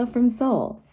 Centella from Seoul.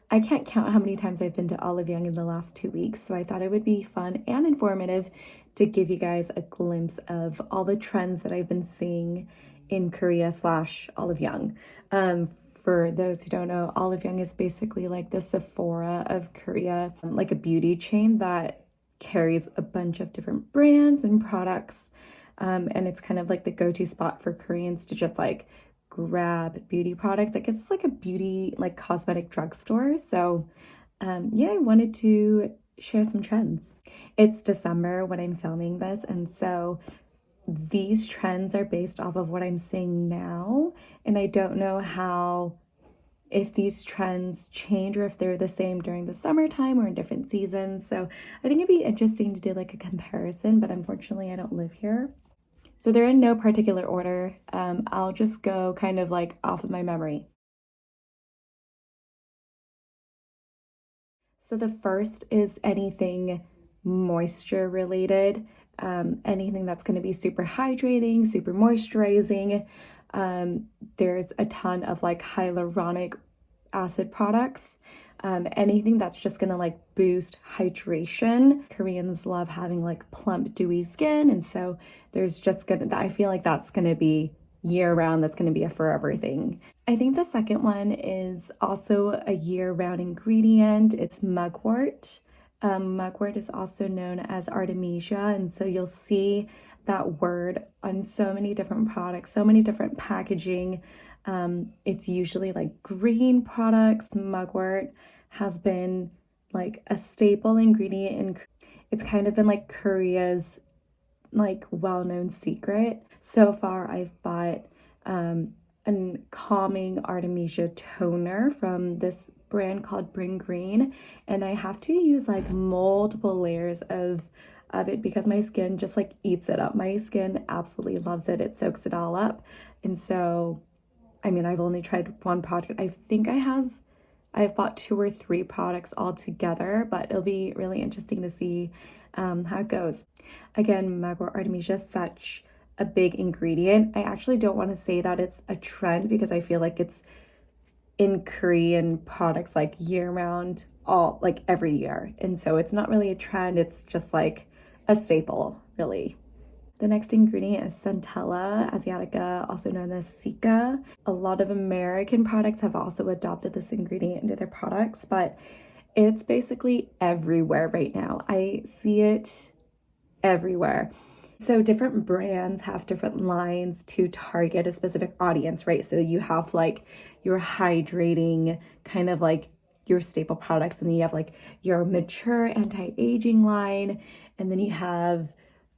I can't count how many times I've been to Olive Young in the last 2 weeks, so I thought it would be fun and informative to give you guys a glimpse of all the trends that I've been seeing in Korea slash Olive Young. For those who don't know, Olive Young is basically like the Sephora of Korea, like a beauty chain that carries a bunch of different brands and products. And it's kind of like the go-to spot for Koreans to just like grab beauty products. I guess it's like a beauty, like cosmetic drugstore. So yeah, I wanted to share some trends. It's December when I'm filming this, and so these trends are based off of what I'm seeing now, and I don't know how, if these trends change or if they're the same during the summertime or in different seasons. So I think it'd be interesting to do like a comparison, but unfortunately I don't live here. So they're in no particular order. I'll just go kind of like off of my memory. So the first is anything moisture related, anything that's going to be super hydrating, super moisturizing. There's a ton of like hyaluronic acid products. Anything that's just gonna like boost hydration. Koreans love having like plump, dewy skin, and so there's just gonna, I feel like that's gonna be year round, that's gonna be a forever thing. I think the second one is also a year-round ingredient. It's mugwort. Mugwort is also known as artemisia, and so you'll see that word on so many different products, so many different packaging. It's usually like green products. Mugwort has been like a staple ingredient in, it's kind of been like Korea's like well-known secret. So far I've bought a calming artemisia toner from this brand called Bring Green, and I have to use like multiple layers of it because my skin just like eats it up. My skin absolutely loves it. It soaks it all up. And so, I mean, I've only tried one product. I think I've bought 2 or 3 products all together, but it'll be really interesting to see how it goes. Again, Mugwort artemisia is such a big ingredient. I actually don't want to say that it's a trend because I feel like it's in Korean products like year round, all like every year. And so it's not really a trend, it's just like a staple, really. The next ingredient is Centella asiatica, also known as Cica. A lot of American products have also adopted this ingredient into their products, but it's basically everywhere right now. I see it everywhere. So different brands have different lines to target a specific audience, right? So you have like your hydrating, kind of like your staple products, and then you have like your mature anti-aging line, and then you have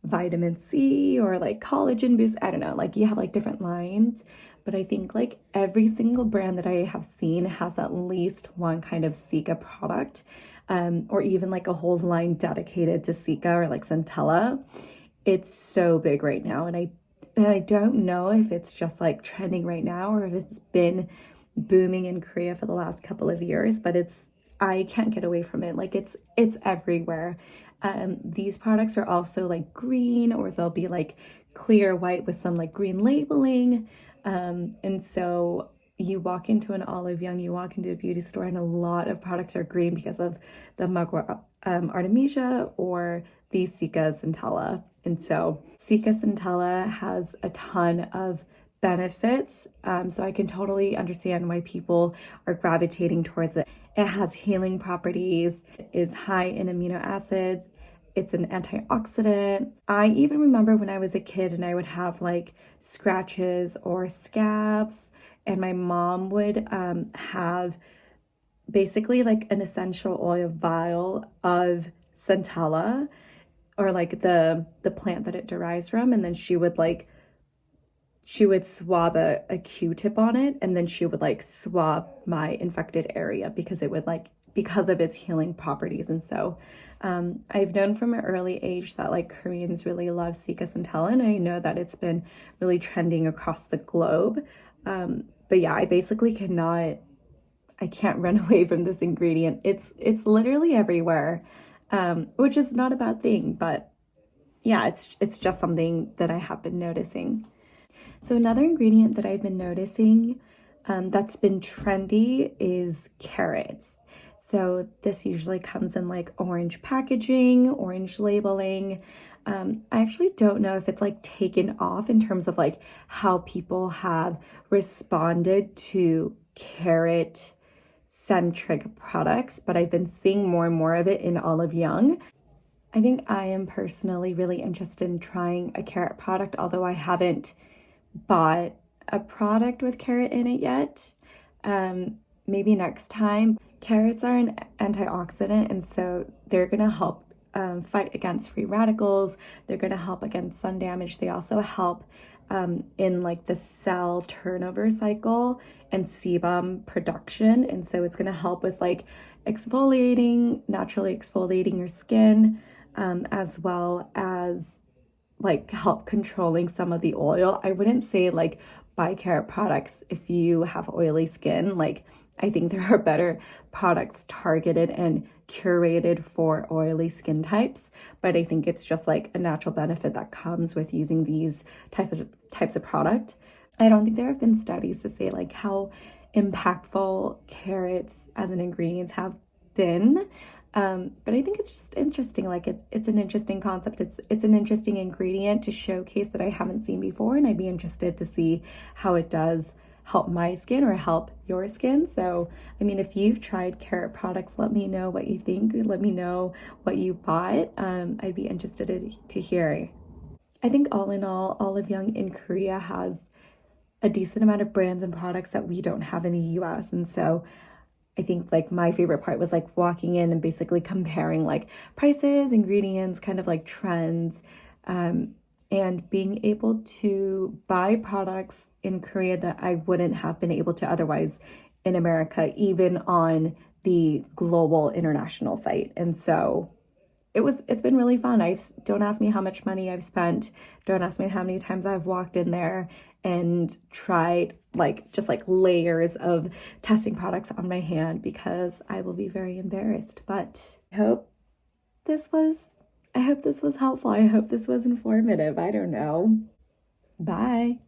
vitamin C or like collagen boost. I don't know, like you have like different lines, but I think like every single brand that I have seen has at least one kind of Cica product, or even like a whole line dedicated to Cica or like Centella. It's so big right now, and I don't know if it's just like trending right now or if it's been booming in Korea for the last couple of years, but I can't get away from it. Like it's everywhere. These products are also like green, or they'll be like clear white with some like green labeling. And so you walk into an Olive Young, you walk into a beauty store, and a lot of products are green because of the Mugwort artemisia or the Cica Centella. And so Cica Centella has a ton of benefits. So I can totally understand why people are gravitating towards it. It has healing properties, it is high in amino acids, it's an antioxidant. I even remember when I was a kid and I would have like scratches or scabs, and my mom would have basically like an essential oil vial of Centella, or like the plant that it derives from, and then she would swab a Q-tip on it, and then she would like swab my infected area because it would like, because of its healing properties. And so I've known from an early age that like Koreans really love Cica Centella, and I know that it's been really trending across the globe. But yeah, I basically I can't run away from this ingredient. It's literally everywhere, which is not a bad thing, but yeah, it's just something that I have been noticing. So another ingredient that I've been noticing that's been trendy is carrots. So this usually comes in like orange packaging, orange labeling. I actually don't know if it's like taken off in terms of like how people have responded to carrot centric products, but I've been seeing more and more of it in Olive Young. I think I am personally really interested in trying a carrot product, although I haven't bought a product with carrot in it yet. Maybe next time. Carrots are an antioxidant, and so they're going to help fight against free radicals. They're going to help against sun damage. They also help in like the cell turnover cycle and sebum production. And so it's going to help with like exfoliating, naturally exfoliating your skin, as well as like help controlling some of the oil. I wouldn't say like buy carrot products if you have oily skin. Like I think there are better products targeted and curated for oily skin types, but I think it's just like a natural benefit that comes with using these types of product. I don't think there have been studies to say like how impactful carrots as an ingredients have been. But I think it's just interesting. Like it's an interesting concept. It's an interesting ingredient to showcase that I haven't seen before, and I'd be interested to see how it does help my skin or help your skin. So, I mean, if you've tried carrot products, let me know what you think. Let me know what you bought. I'd be interested to hear. I think all in all, Olive Young in Korea has a decent amount of brands and products that we don't have in the US. And so I think like my favorite part was like walking in and basically comparing like prices, ingredients, kind of like trends, and being able to buy products in Korea that I wouldn't have been able to otherwise in America, even on the global international site. And so it's been really fun. Don't ask me how much money I've spent. Don't ask me how many times I've walked in there and tried like just like layers of testing products on my hand because I will be very embarrassed. But this was I hope this was helpful. I hope this was informative. I don't know. Bye.